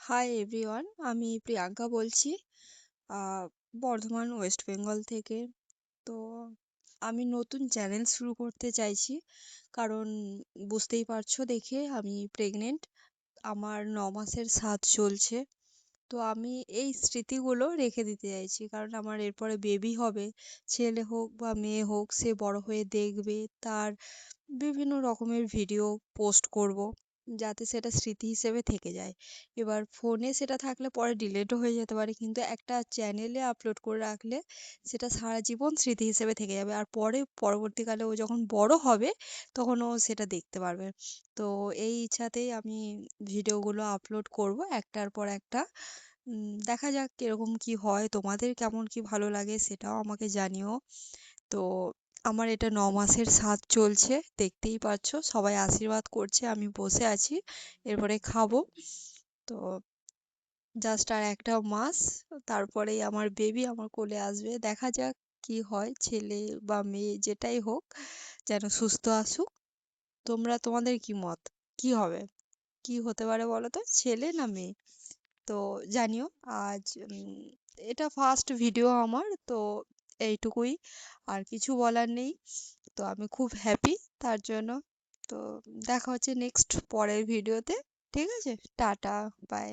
Hi everyone, আমি প্রিয়াঙ্কা বলছি আহ, Bardhaman West Bengal থেকে। তো আমি নতুন চ্যানেল শুরু করতে চাইছি, কারণ বুঝতেই পারছো দেখে আমি প্রেগনেন্ট। আমার 9 মাসের সাধ চলছে। তো আমি এই স্মৃতিগুলো রেখে দিতে চাইছি, কারণ আমার এরপরে বেবি হবে। ছেলে হোক বা মেয়ে হোক, সে বড় হয়ে দেখবে, তার বিভিন্ন রকমের ভিডিও পোস্ট করব, যাতে সেটা স্মৃতি হিসেবে থেকে যায়। এবার ফোনে সেটা থাকলে পরে ডিলেটও হয়ে যেতে পারে, কিন্তু একটা চ্যানেলে আপলোড করে রাখলে সেটা সারা জীবন স্মৃতি হিসেবে থেকে যাবে। আর পরবর্তীকালে ও যখন বড় হবে, তখন ও সেটা দেখতে পারবে। তো এই ইচ্ছাতেই আমি ভিডিওগুলো আপলোড করব একটার পর একটা। দেখা যাক কিরকম কি হয়, তোমাদের কেমন কি ভালো লাগে সেটাও আমাকে জানিও। তো আমার এটা 9 মাসের সাধ চলছে, দেখতেই পাচ্ছো সবাই আশীর্বাদ করছে, আমি বসে আছি, এরপরে খাবো। তো জাস্ট আর একটা মাস, তারপরেই আমার বেবি আমার কোলে আসবে। দেখা যাক কি হয়, ছেলে বা মেয়ে যেটাই হোক, যেন সুস্থ আসুক। তোমাদের কি মত? কি হবে? কি হতে পারে বলো তো, ছেলে না মেয়ে? তো জানিও। আজ এটা ফার্স্ট ভিডিও আমার, তো এইটুকুই, আর কিছু বলার নেই। তো আমি খুব হ্যাপি তার জন্য। তো দেখা হচ্ছে নেক্সট পরের ভিডিওতে। ঠিক আছে, টাটা, বাই।